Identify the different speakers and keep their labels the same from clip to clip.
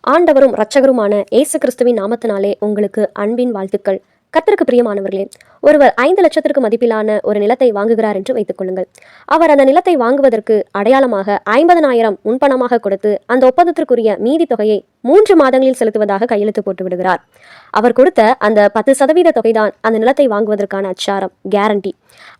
Speaker 1: ஆண்டவரும் இரட்சகருமான இயேசு கிறிஸ்துவின் நாமத்தினாலே உங்களுக்கு அன்பின் வாழ்த்துக்கள். கர்த்தருக்கு பிரியமானவர்களே, ஒருவர் 5,00,000 மதிப்பிலான ஒரு நிலத்தை வாங்குகிறார் என்று வைத்துக் கொள்ளுங்கள். அவர் அந்த நிலத்தை வாங்குவதற்கு அடையாளமாக 50,000 முன்பணமாக கொடுத்து அந்த ஒப்பந்தத்திற்குரிய மீதி தொகையை 3 மாதங்களில் செலுத்துவதாக கையெழுத்து போட்டு விடுகிறார். அவர் கொடுத்த அந்த 10% தொகைதான் அந்த நிலத்தை வாங்குவதற்கான அச்சாரம், கேரண்டி.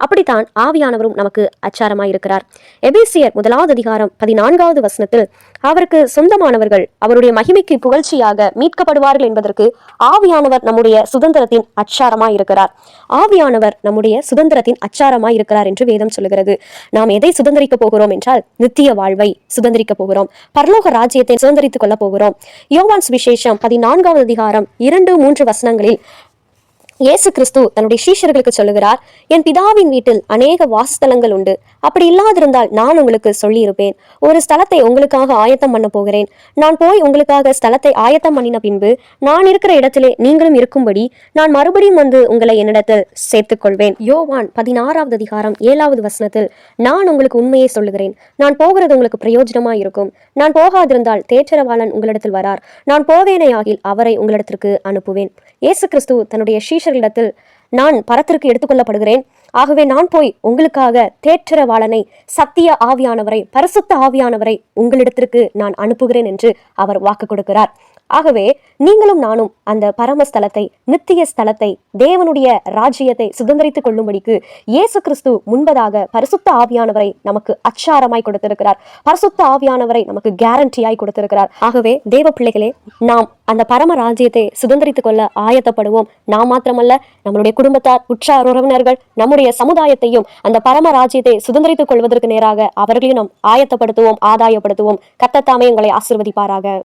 Speaker 1: அப்படித்தான் ஆவியானவரும் நமக்கு அச்சாரமாய் இருக்கிறார். எபேசியர் 1 வசனத்தில் அவருக்கு சொந்தமானவர்கள் அவருடைய மகிமைக்கு புகழ்ச்சியாக மீட்கப்படுவார்கள் என்பதற்கு ஆவியானவர் நம்முடைய சுதந்திரத்தின் அச்சாரமாய் இருக்கிறார். ஆவியானவர் நம்முடைய சுதந்திரத்தின் அச்சாரமாய் இருக்கிறார் என்று வேதம் சொல்லுகிறது. நாம் எதை சுதந்திரிக்க போகிறோம் என்றால் நித்திய வாழ்வை சுதந்திரிக்க போகிறோம். பரலோக ராஜ்யத்தை சுதந்திரித்துக் கொள்ள போகிறோம். யோவான் சுவிசேஷம் 14 வசனங்களில் இயேசு கிறிஸ்து தன்னுடைய சீஷர்களுக்கு சொல்லுகிறார், என் பிதாவின் வீட்டில் அநேக வாசஸ்தலங்கள் உண்டு. அப்படி இல்லாதிருந்தால் நான் உங்களுக்கு சொல்லியிருப்பேன். ஒரு ஸ்தலத்தை உங்களுக்காக ஆயத்தம் பண்ண போகிறேன். நான் போய் உங்களுக்காக ஸ்தலத்தை ஆயத்தம் பண்ணின பின்பு நான் இருக்கிற இடத்திலே நீங்களும் இருக்கும்படி நான் மறுபடியும் வந்து உங்களை என்னிடத்தில் சேர்த்துக் கொள்வேன். யோவான் 16 வசனத்தில் நான் உங்களுக்கு உண்மையை சொல்லுகிறேன். நான் போகிறது உங்களுக்கு பிரயோஜனமாய் இருக்கும். நான் போகாதிருந்தால் தேற்றரவாளன் உங்களிடத்தில் வரார். நான் போவேனையாகில் அவரை உங்களிடத்திற்கு அனுப்புவேன். இயேசு கிறிஸ்து தன்னுடைய சீஷர்களிடத்தில் நான் பரத்திற்கு எடுத்துக்கொள்ளப்படுகிறேன், ஆகவே நான் போய் உங்களுக்காக தேற்றரவாளனை, சத்திய ஆவியானவரை, பரிசுத்த ஆவியானவரை உங்களிடத்திற்கு நான் அனுப்புகிறேன் என்று அவர் வாக்கு கொடுக்கிறார். ஆகவே நீங்களும் நானும் அந்த பரமஸ்தலத்தை, நித்திய ஸ்தலத்தை, தேவனுடைய ராஜ்யத்தை சுதந்திரித்துக் கொள்ளும்படிக்கு இயேசு கிறிஸ்து முன்பதாக பரிசுத்த ஆவியானவரை நமக்கு அச்சாரமாய் கொடுத்திருக்கிறார். பரிசுத்த ஆவியானவரை நமக்கு கேரண்டியாய் கொடுத்திருக்கிறார். ஆகவே தேவ பிள்ளைகளே, நாம் அந்த பரம ராஜ்யத்தை சுதந்திரித்துக் கொள்ள ஆயத்தப்படுவோம். நாம் மாத்திரமல்ல, நம்மளுடைய குடும்பத்தார், உற்றார் உறவினர்கள், நம்முடைய சமுதாயத்தையும் அந்த பரம ராஜ்யத்தை சுதந்திரித்துக் கொள்வதற்கு நேராக அவர்களையும் நாம் ஆயத்தப்படுத்துவோம், ஆதாயப்படுத்துவோம். கர்த்தர் தாமே உங்களை ஆசீர்வதிப்பாராக.